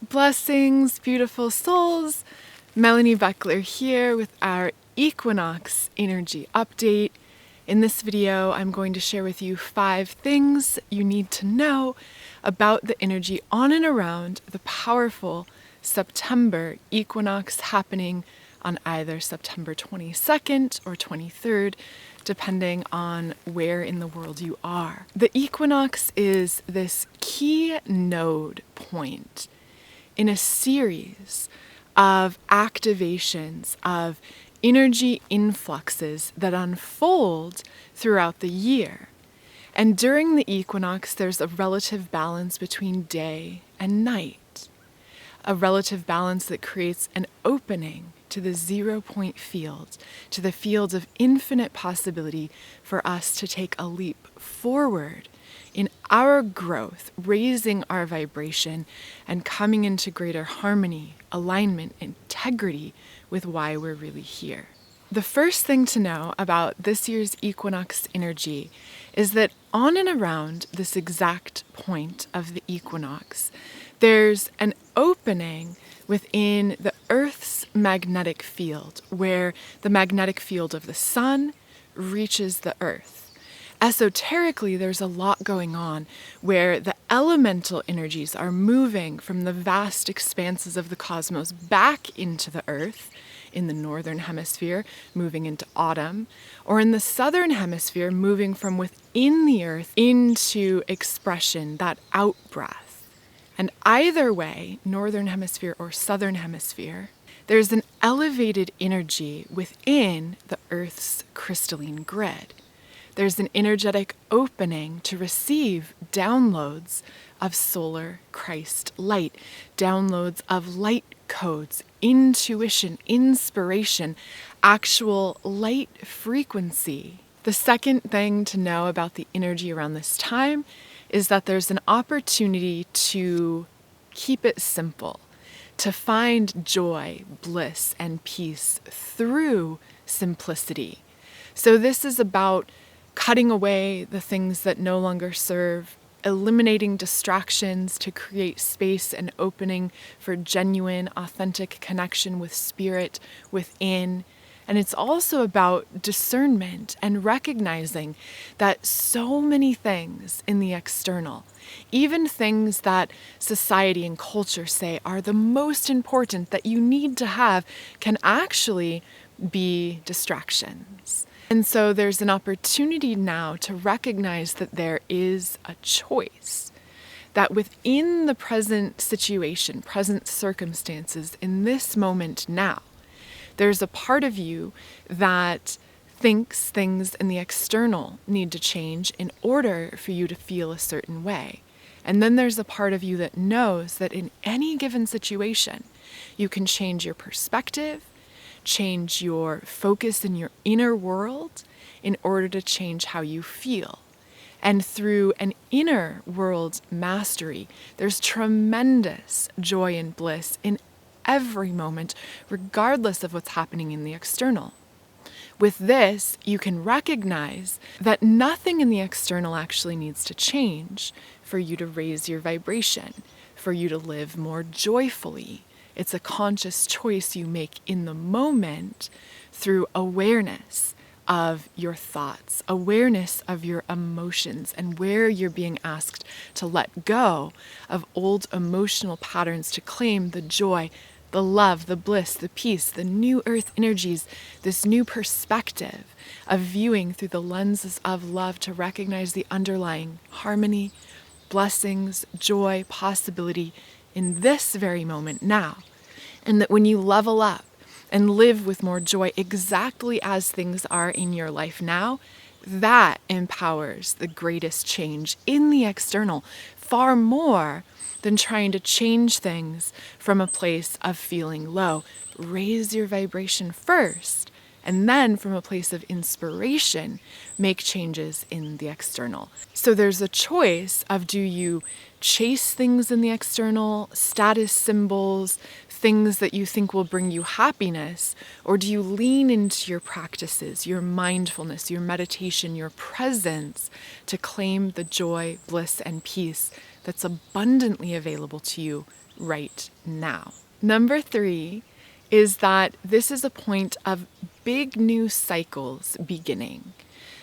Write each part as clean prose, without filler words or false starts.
Blessings, beautiful souls. Melanie Beckler here with our Equinox energy update. In this video, I'm going to share with you 5 things you need to know about the energy on and around the powerful September equinox happening on either September 22nd or 23rd, depending on where in the world you are. The equinox is this key node point in a series of activations, of energy influxes that unfold throughout the year. And during the equinox, there's a relative balance between day and night, a relative balance that creates an opening to the 0-point field, to the field of infinite possibility for us to take a leap forward in our growth, raising our vibration and coming into greater harmony, alignment, integrity with why we're really here. The first thing to know about this year's equinox energy is that on and around this exact point of the equinox, there's an opening within the Earth's magnetic field, where the magnetic field of the sun reaches the Earth. Esoterically, there's a lot going on where the elemental energies are moving from the vast expanses of the cosmos back into the Earth, in the northern hemisphere, moving into autumn, or in the southern hemisphere, moving from within the Earth into expression, that out-breath. And either way, northern hemisphere or southern hemisphere, there's an elevated energy within the Earth's crystalline grid. There's an energetic opening to receive downloads of solar Christ light, downloads of light codes, intuition, inspiration, actual light frequency. The second thing to know about the energy around this time is that there's an opportunity to keep it simple, to find joy, bliss, and peace through simplicity. So this is about cutting away the things that no longer serve, eliminating distractions to create space and opening for genuine, authentic connection with spirit within. And it's also about discernment and recognizing that so many things in the external, even things that society and culture say are the most important that you need to have, can actually be distractions. And so there's an opportunity now to recognize that there is a choice, that within the present situation, present circumstances, in this moment now, there's a part of you that thinks things in the external need to change in order for you to feel a certain way. And then there's a part of you that knows that in any given situation, you can change your perspective, change your focus in your inner world in order to change how you feel. And through an inner world mastery, there's tremendous joy and bliss in every moment, regardless of what's happening in the external. With this, you can recognize that nothing in the external actually needs to change for you to raise your vibration, for you to live more joyfully. It's a conscious choice you make in the moment through awareness of your thoughts, awareness of your emotions, and where you're being asked to let go of old emotional patterns to claim the joy, the love, the bliss, the peace, the new earth energies, this new perspective of viewing through the lenses of love to recognize the underlying harmony, blessings, joy, possibility in this very moment now. And that when you level up and live with more joy exactly as things are in your life now, that empowers the greatest change in the external, far more than trying to change things from a place of feeling low. Raise your vibration first, and then from a place of inspiration, make changes in the external. So there's a choice of, do you chase things in the external, status symbols, things that you think will bring you happiness, or do you lean into your practices, your mindfulness, your meditation, your presence to claim the joy, bliss, and peace that's abundantly available to you right now. Number 3 is that this is a point of big new cycles beginning.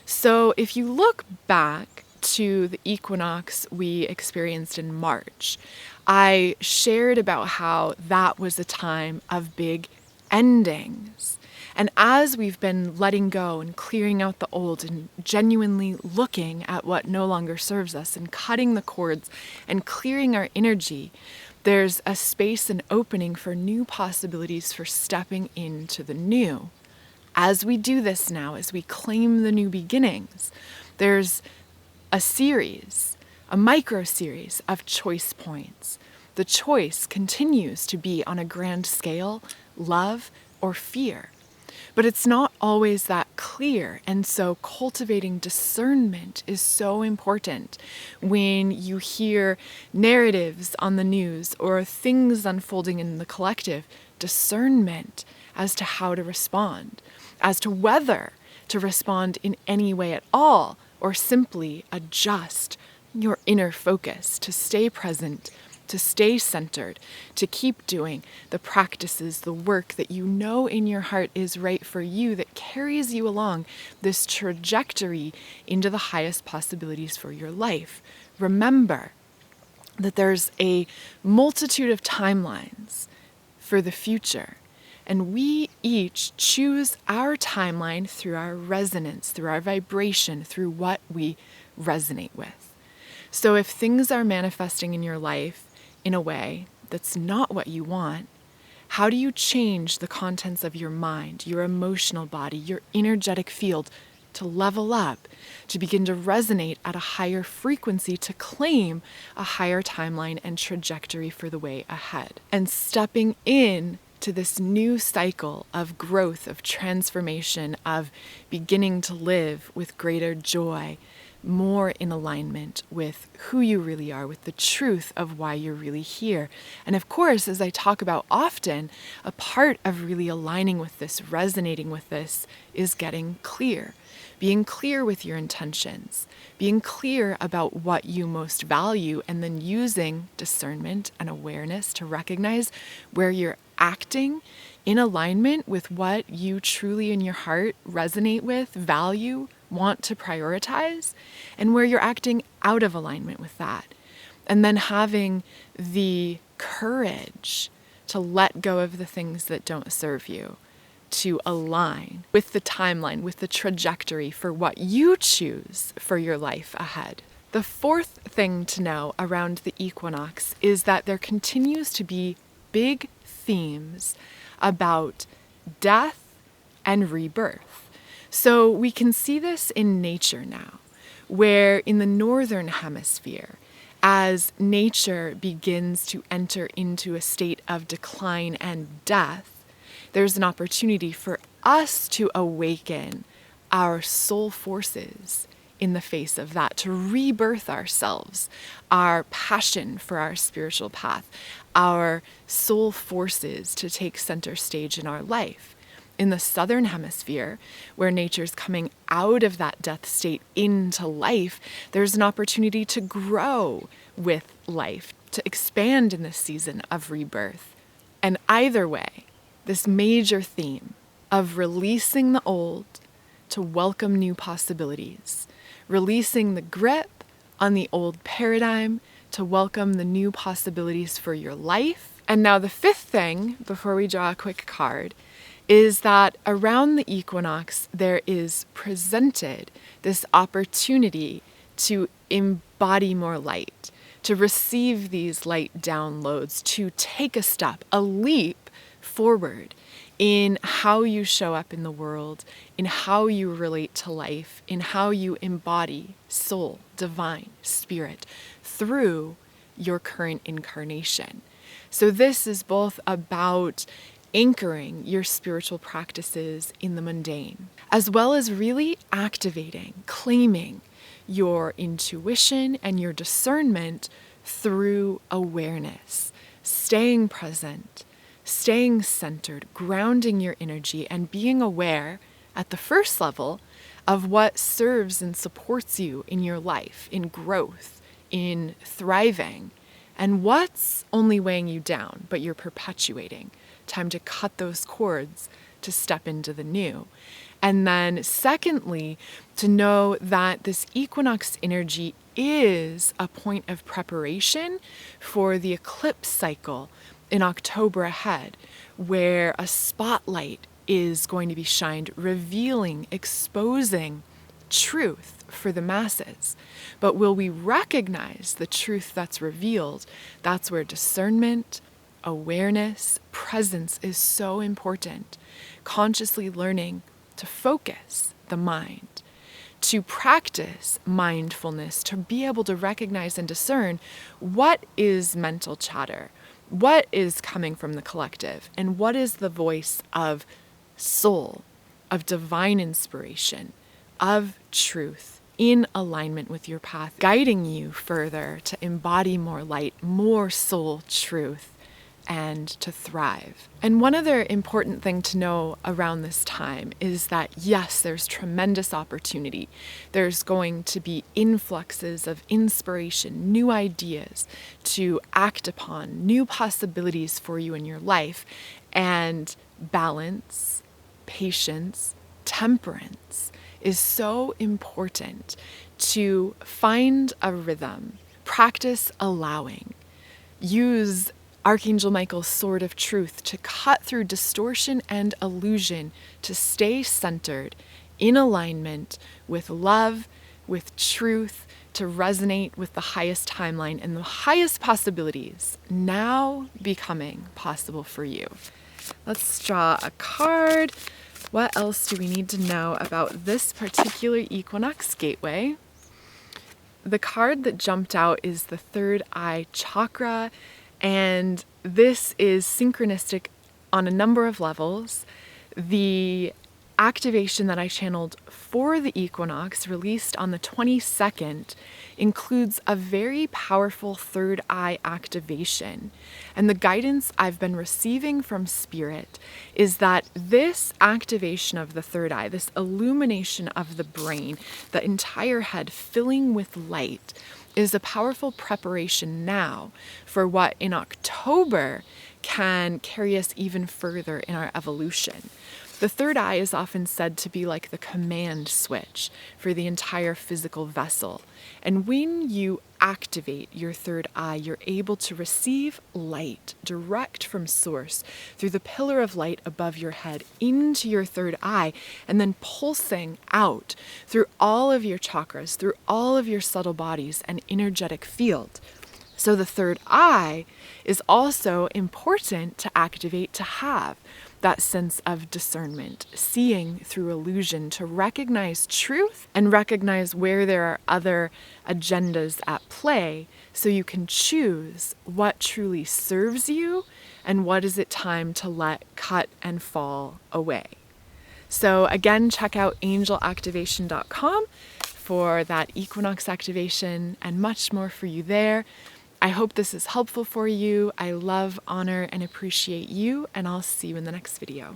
So if you look back to the equinox we experienced in March, I shared about how that was a time of big endings. And as we've been letting go and clearing out the old and genuinely looking at what no longer serves us and cutting the cords and clearing our energy, there's a space and opening for new possibilities for stepping into the new. As we do this now, as we claim the new beginnings, there's a series, a micro series of choice points. The choice continues to be on a grand scale, love or fear. But it's not always that clear, and so cultivating discernment is so important. When you hear narratives on the news or things unfolding in the collective, discernment as to how to respond, as to whether to respond in any way at all, or simply adjust your inner focus to stay present, to stay centered, to keep doing the practices, the work that you know in your heart is right for you, that carries you along this trajectory into the highest possibilities for your life. Remember that there's a multitude of timelines for the future, and we each choose our timeline through our resonance, through our vibration, through what we resonate with. So if things are manifesting in your life in a way that's not what you want, how do you change the contents of your mind, your emotional body, your energetic field to level up, to begin to resonate at a higher frequency, to claim a higher timeline and trajectory for the way ahead? And stepping in to this new cycle of growth, of transformation, of beginning to live with greater joy, more in alignment with who you really are, with the truth of why you're really here. And of course, as I talk about often, a part of really aligning with this, resonating with this, is getting clear. Being clear with your intentions, being clear about what you most value, and then using discernment and awareness to recognize where you're acting in alignment with what you truly in your heart resonate with, value, want to prioritize, and where you're acting out of alignment with that. And then having the courage to let go of the things that don't serve you, to align with the timeline, with the trajectory for what you choose for your life ahead. The fourth thing to know around the equinox is that there continues to be big themes about death and rebirth. So we can see this in nature now, where in the northern hemisphere, as nature begins to enter into a state of decline and death, there's an opportunity for us to awaken our soul forces in the face of that, to rebirth ourselves, our passion for our spiritual path, our soul forces to take center stage in our life. In the southern hemisphere, where nature's coming out of that death state into life, there's an opportunity to grow with life, to expand in this season of rebirth. And either way, this major theme of releasing the old to welcome new possibilities, releasing the grip on the old paradigm to welcome the new possibilities for your life. And now the fifth thing, before we draw a quick card, is that around the equinox, there is presented this opportunity to embody more light, to receive these light downloads, to take a step, a leap forward in how you show up in the world, in how you relate to life, in how you embody soul, divine, spirit through your current incarnation. So this is both about anchoring your spiritual practices in the mundane, as well as really activating, claiming your intuition and your discernment through awareness, staying present, staying centered, grounding your energy, and being aware at the first level of what serves and supports you in your life, in growth, in thriving, and what's only weighing you down, but you're perpetuating. Time to cut those cords to step into the new. And then secondly, to know that this equinox energy is a point of preparation for the eclipse cycle in October ahead, where a spotlight is going to be shined, revealing, exposing truth for the masses. But will we recognize the truth that's revealed? That's where discernment, awareness, presence is so important. Consciously learning to focus the mind, to practice mindfulness, to be able to recognize and discern what is mental chatter, what is coming from the collective, and what is the voice of soul, of divine inspiration, of truth, in alignment with your path, guiding you further to embody more light, more soul truth, and to thrive. And one other important thing to know around this time is that, yes, there's tremendous opportunity. There's going to be influxes of inspiration, new ideas to act upon, new possibilities for you in your life, and balance, patience, temperance is so important. To find a rhythm, practice allowing, use Archangel Michael's sword of truth to cut through distortion and illusion, to stay centered in alignment with love, with truth, to resonate with the highest timeline and the highest possibilities now becoming possible for you. Let's draw a card. What else do we need to know about this particular Equinox Gateway? The card that jumped out is the third eye chakra, and this is synchronistic on a number of levels. The activation that I channeled for the equinox, released on the 22nd, includes a very powerful third eye activation. And the guidance I've been receiving from Spirit is that this activation of the third eye, this illumination of the brain, the entire head filling with light, is a powerful preparation now for what in October can carry us even further in our evolution. The third eye is often said to be like the command switch for the entire physical vessel. And when you activate your third eye, you're able to receive light direct from source through the pillar of light above your head into your third eye, and then pulsing out through all of your chakras, through all of your subtle bodies and energetic field. So the third eye is also important to activate, to have that sense of discernment, seeing through illusion, to recognize truth and recognize where there are other agendas at play, so you can choose what truly serves you and what is it time to let cut and fall away. So again, check out angelactivation.com for that equinox activation and much more for you there. I hope this is helpful for you. I love, honor, and appreciate you, and I'll see you in the next video.